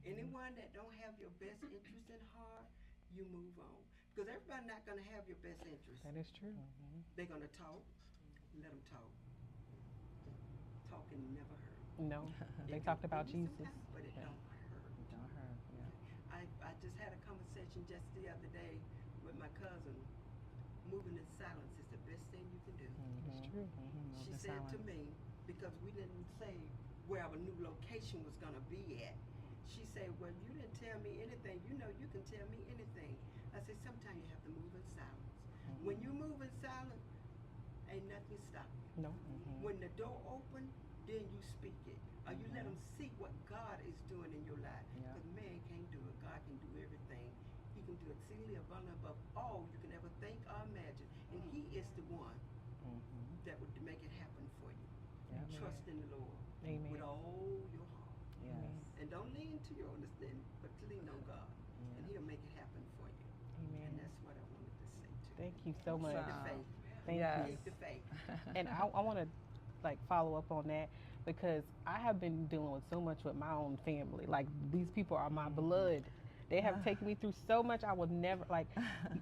Anyone that don't have your best interest in heart, you move on. Because everybody's not going to have your best interest.
That is true.
They're going to talk. Let them talk. Talking never hurt.
No, they talked about Jesus.
But it don't hurt.
It don't hurt. Yeah.
I just had a conversation just the other day with my cousin. Moving in silence is the best thing you can do.
It's true.
She said to me, because we didn't say where our new location was going to be at, she said, well, you didn't tell me anything. You know you can tell me anything. I said, sometimes you have to move in silence. When you move in silence, ain't nothing stopping you.
No.
When the door open, then you speak it. Or you let them see what God is doing in your life. Because man can't do it. God can do everything. He can do exceedingly abundant above all you can ever think or imagine. And he is the one that would make it happen for you. Trust in the Lord with all your heart.
Yes.
And don't lean to your understanding, but lean on God. And he'll make it happen for you.
Amen.
And that's what I wanted to say to you.
Thank you so much.
Keep the faith.
Thank you.
Keep the faith.
And I want to follow up on that, because I have been dealing with so much with my own family. Like, these people are my blood. They have taken me through so much. I would never,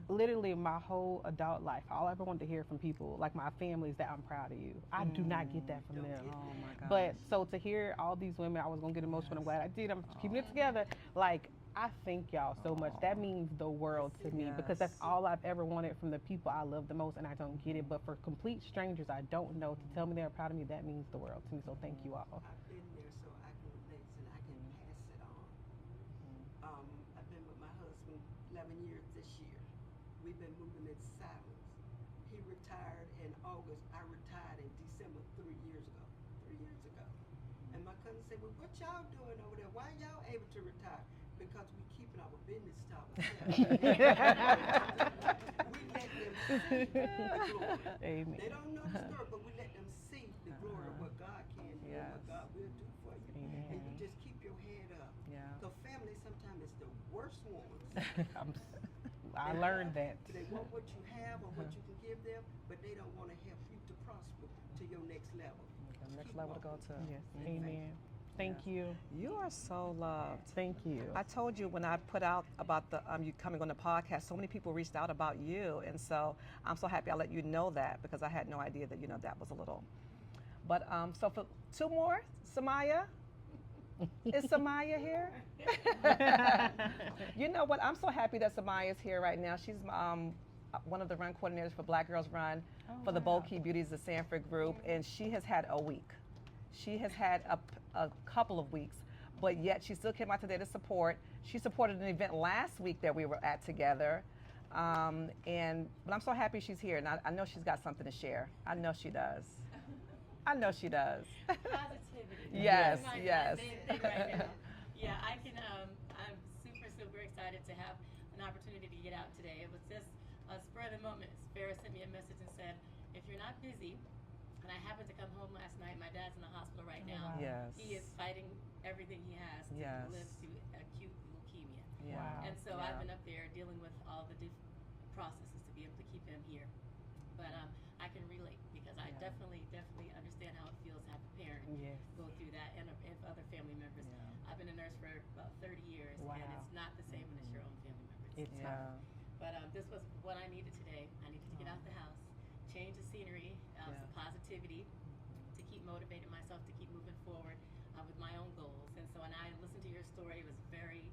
literally my whole adult life, all I ever wanted to hear from people, like my family, is that I'm proud of you. I do not get that from them.
Oh my gosh.
But so to hear all these women, I was going to get emotional. I'm glad I did. I'm keeping it together. Like, I thank y'all so much. That means the world to me, because that's all I've ever wanted from the people I love the most, and I don't get it. But for complete strangers I don't know to tell me they're proud of me, that means the world to me. So thank you all.
I've been there, so I can relate and I can pass it on. I've been with my husband 11 years this year. We've been moving in silence. He retired in August. I retired in December 3 years ago. 3 years ago. And my cousin said, well, what y'all doing over there? Why y'all able to retire? Because we keeping our business to ourselves. We let them see the glory.
Amen.
They don't know the story, but we let them see the glory of what God can do and what God will do for you.
Amen.
And you just keep your head up.
Yeah.
Because family sometimes is the worst ones.
I learned that.
They want what you have or what you can give them, but they don't want to help you to prosper to your next level.
The next level to go to.
Yes. Amen. Thank you.
You are so loved.
Thank you.
I told you when I put out about the you coming on the podcast, so many people reached out about you, and so I'm so happy I let you know that, because I had no idea that that was a little. But so for two more, Samaya. Is Samaya here? You know what? I'm so happy that Samaya is here right now. She's one of the run coordinators for Black Girls Run for the Bold Key Beauties, the Sanford group, and she has had a week. She has had a couple of weeks, but yet she still came out today to support. She supported an event last week that we were at together, but I'm so happy she's here, and I know she's got something to share. I know she does. I know she does.
Positivity.
Yes,
That's my
yes.
main thing right now. Yeah, I can. I'm super excited to have an opportunity to get out today. It was just a spur of the moment. Farrah sent me a message and said, if you're not busy. And I happened to come home last night. My dad's in the hospital right now.
Yes.
He is fighting everything he has to live through acute leukemia.
Yeah.
Wow.
And so I've been up there dealing with all the processes to be able to keep him here. But I can relate, because I definitely understand how it feels to have a parent go through that, and if other family members.
Yeah.
I've been a nurse for about 30 years, and it's not the same when it's your own family members.
It's
Yeah.
But this was what I needed today. I needed to get out the house, change the scenery, some positivity, to keep motivating myself to keep moving forward with my own goals. And so when I listened to your story, it was very,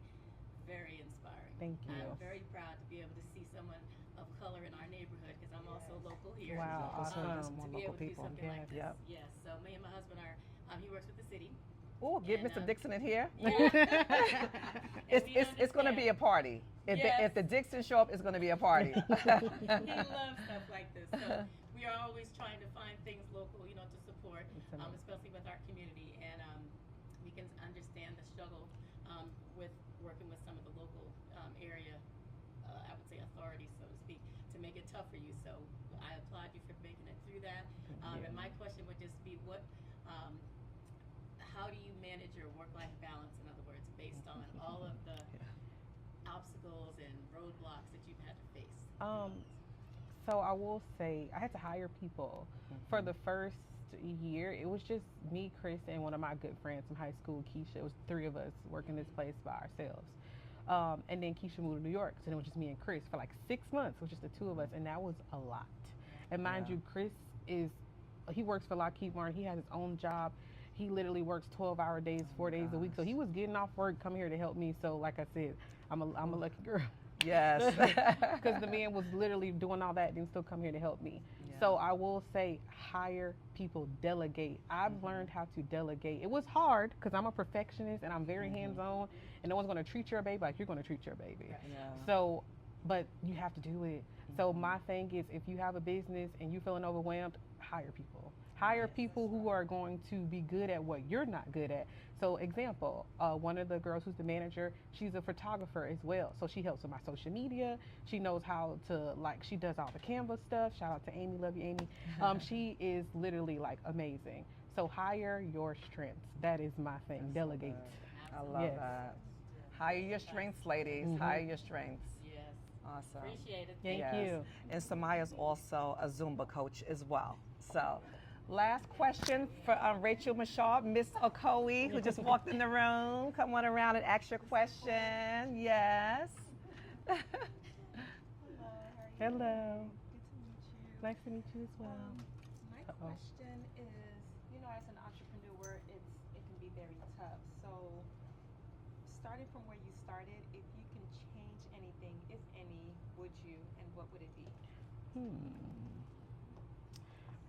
very inspiring.
Thank you.
I'm very proud to be able to see someone of color in our neighborhood, because I'm also local here.
Wow, awesome.
To be able to do something like this.
Yep.
Yes. So me and my husband are. He works with the city.
Oh, get
And,
Mr. Dixon in here.
Yeah.
It's going to be a party. If the Dixon show up, it's going to be a party.
He loves stuff like this. So we are always trying to find things local, to support, especially with our community. And we can understand the struggle with working with some of the local area, I would say authorities, so to speak, to make tough for you. So I applaud you for making it through that. And my question would just be, how do you manage your work-life balance? In other words, based on all of the obstacles and roadblocks that you've had to face.
So I will say I had to hire people for the first year. It was just me, Chris, and one of my good friends from high school, Keisha. It was 3 of us working this place by ourselves. And then Keisha moved to New York, so it was just me and Chris for like 6 months. It was just the 2 of us, and that was a lot. And mind you, Chris he works for Lockheed Martin. He has his own job. He literally works 12-hour days, 4 days a week. So he was getting off work, coming here to help me. So like I said, I'm a lucky girl.
Yes.
Because the man was literally doing all that and still come here to help me.
Yeah.
So I will say, hire people, delegate. I've learned how to delegate. It was hard because I'm a perfectionist and I'm very hands-on, and no one's going to treat your baby like you're going to treat your baby.
Yeah.
So, but you have to do it. So my thing is, if you have a business and you're feeling overwhelmed, hire people. Hire people who are going to be good at what you're not good at. So example, one of the girls who's the manager, she's a photographer as well. So she helps with my social media. She knows how to, she does all the Canva stuff. Shout out to Amy, love you, Amy. She is literally amazing. So hire your strengths. That is my thing, delegate.
I love that. Hire your strengths, ladies. Hire your strengths.
Yes.
Awesome.
Appreciate it.
Thank you.
And Samaya's also a Zumba coach as well. So, last question for Rachel Michaud, Miss Okoye, who just walked in the room. Come on around and ask your question. Yes.
Hello, how are you?
Hello.
Good to meet you.
Nice to meet you as well.
My question is, as an entrepreneur, it can be very tough. So, starting from where you started, if you can change anything, if any, would you, and what would it be?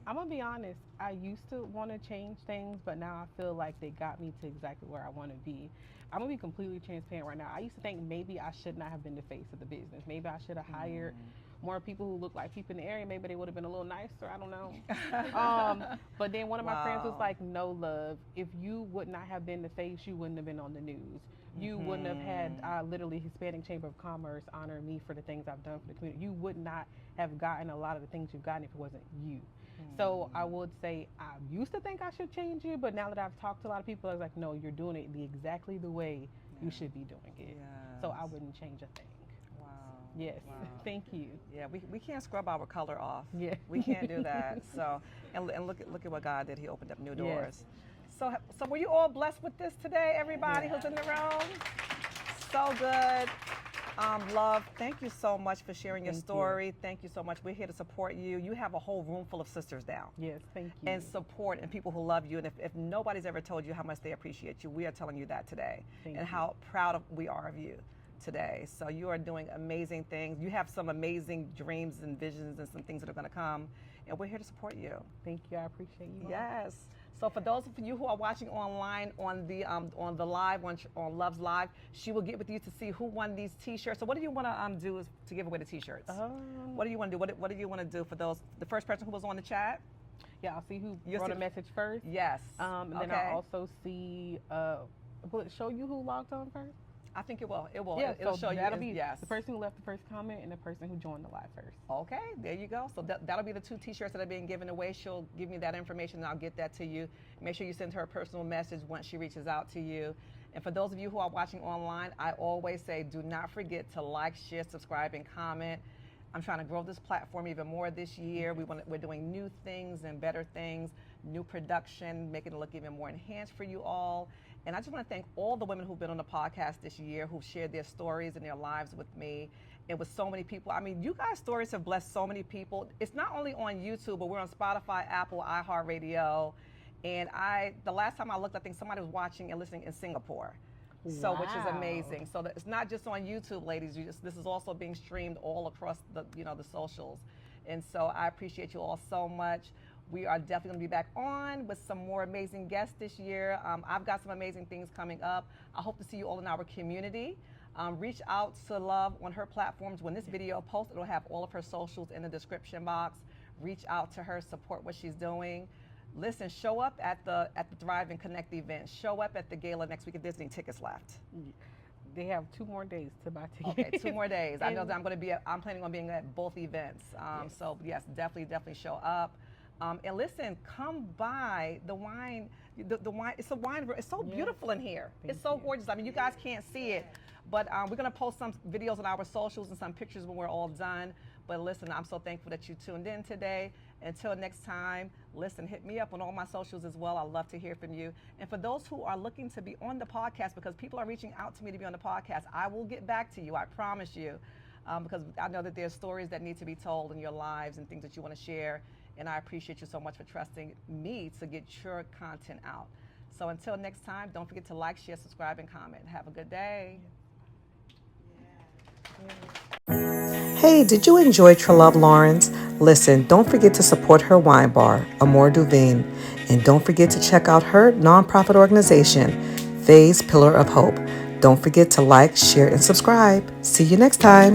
I'm gonna be honest. I used to want to change things, but now I feel like they got me to exactly where I want to be. I'm gonna be completely transparent right now. I used to think maybe I should not have been the face of the business. Maybe I should have hired more people who look like people in the area. Maybe they would have been a little nicer. I don't know. But then one of my friends was like, "No, love. If you would not have been the face, you wouldn't have been on the news. You wouldn't have had literally Hispanic Chamber of Commerce honor me for the things I've done for the community. You would not have gotten a lot of the things you've gotten if it wasn't you." So I would say I used to think I should change it, but now that I've talked to a lot of people, I was like, no, you're doing it exactly the way you should be doing it. So I wouldn't change a thing.
Wow.
Yes.
Wow.
Thank you.
Yeah, we can't scrub our color off.
Yeah.
We can't do that. So, and look at what God did. He opened up new doors. So were you all blessed with this today, everybody who's in the room? So good. Love, thank you so much for sharing your story. Thank you so much. We're here to support you. You have a whole room full of sisters now.
Yes, thank you.
And support and people who love you. And if nobody's ever told you how much they appreciate you, we are telling you that today.
Thank
and
you.
how proud we are of you today. So you are doing amazing things. You have some amazing dreams and visions and some things that are going to come. And we're here to support you.
Thank you. I appreciate you.
Yes. So for those of you who are watching online on the live on Love's Live, she will get with you to see who won these T-shirts. So what do you want to do to give away the T-shirts? What do you want to do? What do you want to do for the first person who was on the chat?
Yeah, I'll see who wrote a message first.
Yes.
And then I'll also see. Will it show you who logged on first?
I think it will. It will.
Yeah,
It'll
so
show you.
That'll be the person who left the first comment and the person who joined the live first.
Okay, there you go. So that'll be the 2 T-shirts that are being given away. She'll give me that information and I'll get that to you. Make sure you send her a personal message once she reaches out to you. And for those of you who are watching online, I always say do not forget to like, share, subscribe, and comment. I'm trying to grow this platform even more this year. We're doing new things and better things, new production, making it look even more enhanced for you all. And I just want to thank all the women who've been on the podcast this year, who've shared their stories and their lives with me and with so many people. I mean, you guys' stories have blessed so many people. It's not only on YouTube, but we're on Spotify, Apple, iHeartRadio. And the last time I looked, I think somebody was watching and listening in Singapore. So, which is amazing. So it's not just on YouTube, ladies. This is also being streamed all across the socials. And so I appreciate you all so much. We are definitely going to be back on with some more amazing guests this year. I've got some amazing things coming up. I hope to see you all in our community. Reach out to Love on her platforms. When this video posts, it'll have all of her socials in the description box. Reach out to her, support what she's doing. Listen, show up at the Thrive and Connect event. Show up at the gala next week if there's any tickets left.
They have 2 more days to buy tickets.
Okay, 2 more days. I know
And-
that I'm planning on being at both events.
Yes.
So yes, definitely show up. And listen, come by the wine. The wine. It's a wine. It's so
Yes.
beautiful in here.
Thank
It's so
you.
gorgeous. I mean, you guys can't see it, but we're gonna post some videos on our socials and some pictures when we're all done. But listen, I'm so thankful that you tuned in today. Until next time, listen, hit me up on all my socials as well. I'd love to hear from you. And for those who are looking to be on the podcast, because people are reaching out to me to be on the podcast, I will get back to you. I promise you. Because I know that there's stories that need to be told in your lives and things that you want to share. And I appreciate you so much for trusting me to get your content out. So until next time, don't forget to like, share, subscribe, and comment. Have a good day.
Hey, did you enjoy Tralove Lawrence? Listen, don't forget to support her wine bar, Amour du Vin. And don't forget to check out her nonprofit organization, Faye's Pillar of Hope. Don't forget to like, share, and subscribe. See you next time.